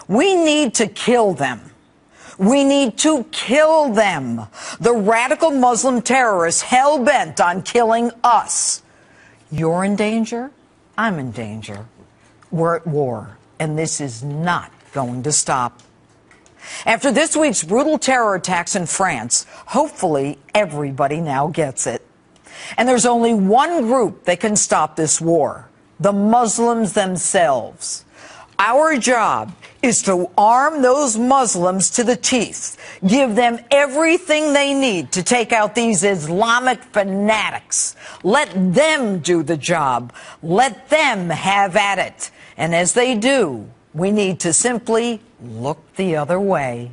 We need to kill them. We need to kill them. The radical Muslim terrorists hell-bent on killing us. You're in danger. I'm in danger. We're at war, and this is not going to stop. After this week's brutal terror attacks in France, hopefully everybody now gets it. And there's only one group that can stop this war: the Muslims themselves. Our job is to arm those Muslims to the teeth, give them everything they need to take out these Islamic fanatics. Let them do the job. Let them have at it. And as they do, we need to simply look the other way.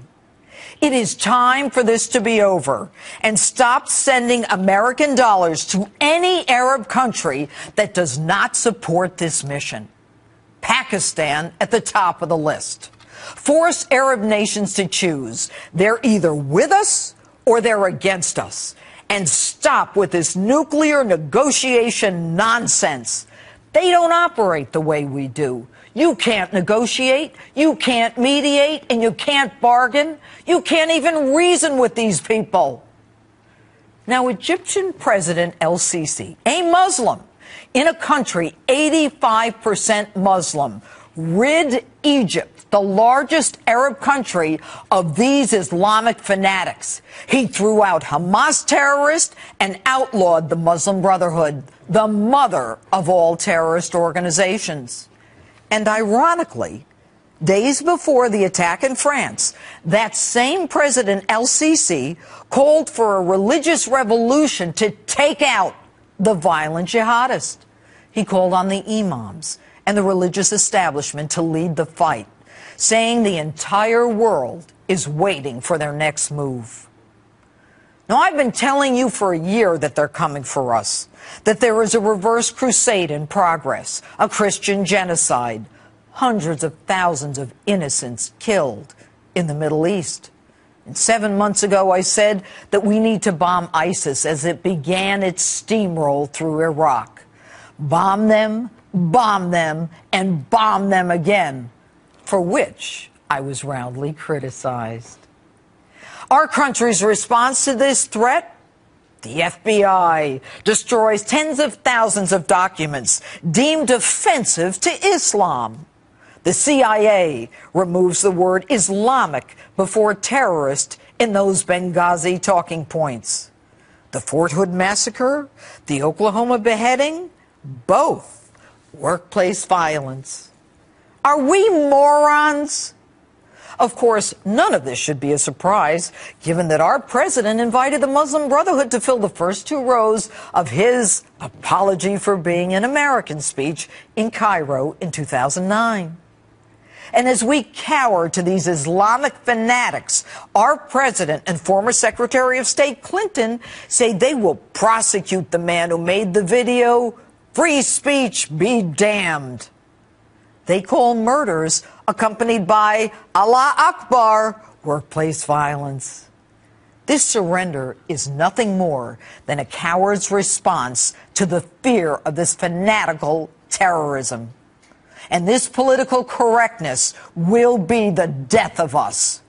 It is time for this to be over and stop sending American dollars to any Arab country that does not support this mission. Pakistan at the top of the list. Force Arab nations to choose. They're either with us or they're against us. And stop with this nuclear negotiation nonsense. They don't operate the way we do. You can't negotiate, you can't mediate, and you can't bargain. You can't even reason with these people. Now, Egyptian President El-Sisi, a Muslim, in a country 85% Muslim, rid Egypt, the largest Arab country, of these Islamic fanatics. He threw out Hamas terrorists and outlawed the Muslim Brotherhood, the mother of all terrorist organizations. And ironically, days before the attack in France, that same President El-Sisi called for a religious revolution to take out the violent jihadists. He called on the imams and the religious establishment to lead the fight, saying the entire world is waiting for their next move. Now, I've been telling you for a year that they're coming for us, that there is a reverse crusade in progress, a Christian genocide, hundreds of thousands of innocents killed in the Middle East. And 7 months ago, I said that we need to bomb ISIS as it began its steamroll through Iraq. Bomb them, and bomb them again, for which I was roundly criticized. Our country's response to this threat? The FBI destroys tens of thousands of documents deemed offensive to Islam. The CIA removes the word Islamic before terrorist in those Benghazi talking points. The Fort Hood massacre, the Oklahoma beheading, both workplace violence. Are we morons? Of course, none of this should be a surprise, given that our president invited the Muslim Brotherhood to fill the first 2 rows of his apology for being an American speech in Cairo in 2009. And as we cower to these Islamic fanatics, our president and former Secretary of State Clinton say they will prosecute the man who made the video. Free speech be damned. They call murders accompanied by Allah Akbar workplace violence. This surrender is nothing more than a coward's response to the fear of this fanatical terrorism. And this political correctness will be the death of us.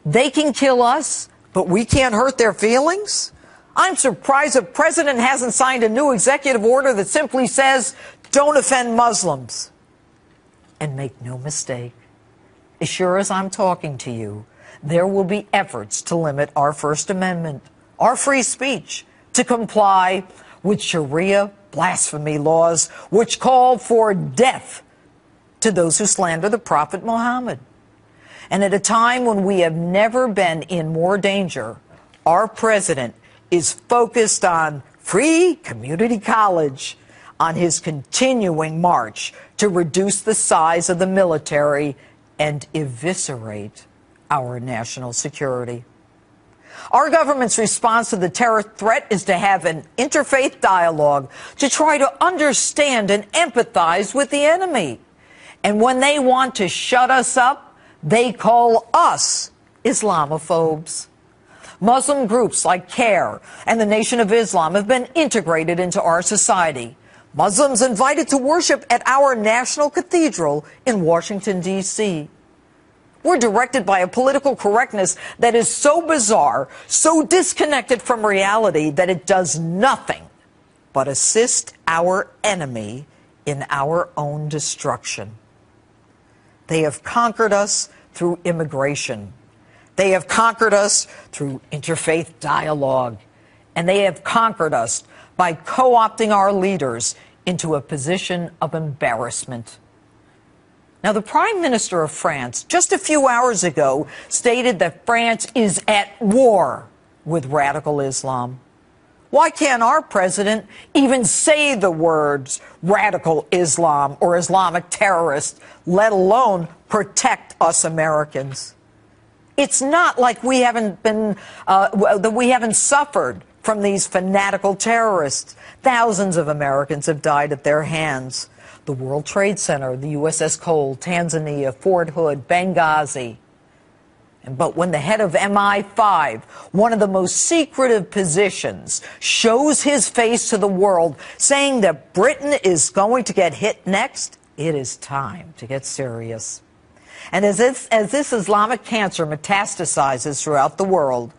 They can kill us, but we can't hurt their feelings? I'm surprised the president hasn't signed a new executive order that simply says, don't offend Muslims. And make no mistake, as sure as I'm talking to you, there will be efforts to limit our First Amendment, our free speech, to comply with Sharia blasphemy laws, which call for death to those who slander the Prophet Muhammad. And at a time when we have never been in more danger, our president is focused on free community college, on his continuing march to reduce the size of the military and eviscerate our national security. Our government's response to the terror threat is to have an interfaith dialogue to try to understand and empathize with the enemy. And when they want to shut us up, they call us Islamophobes. Muslim groups like CARE and the Nation of Islam have been integrated into our society. Muslims invited to worship at our national cathedral in Washington, D.C. We're directed by a political correctness that is so bizarre, so disconnected from reality that it does nothing but assist our enemy in our own destruction. They have conquered us through immigration. They have conquered us through interfaith dialogue. And they have conquered us by co-opting our leaders into a position of embarrassment. Now, the Prime Minister of France, just a few hours ago, stated that France is at war with radical Islam. Why can't our president even say the words radical Islam or Islamic terrorist, let alone protect us Americans? It's not like we haven't that we haven't suffered from these fanatical terrorists. Thousands of Americans have died at their hands. The World Trade Center, the USS Cole, Tanzania, Fort Hood, Benghazi. But when the head of MI5, one of the most secretive positions, shows his face to the world saying that Britain is going to get hit next, it is time to get serious. And as this Islamic cancer metastasizes throughout the world,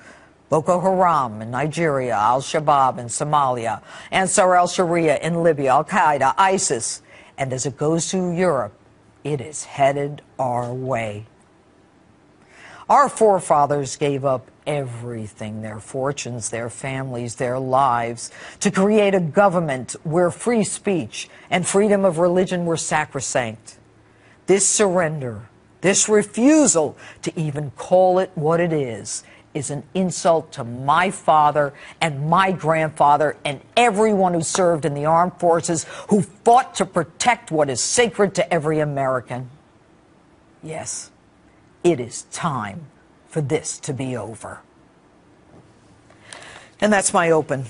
Boko Haram in Nigeria, Al-Shabaab in Somalia, Ansar al-Sharia in Libya, Al-Qaeda, ISIS, and as it goes through Europe, it is headed our way. Our forefathers gave up everything, their fortunes, their families, their lives, to create a government where free speech and freedom of religion were sacrosanct. This surrender, this refusal to even call it what it is an insult to my father and my grandfather and everyone who served in the armed forces, who fought to protect what is sacred to every American. Yes, it is time for this to be over. And that's my open.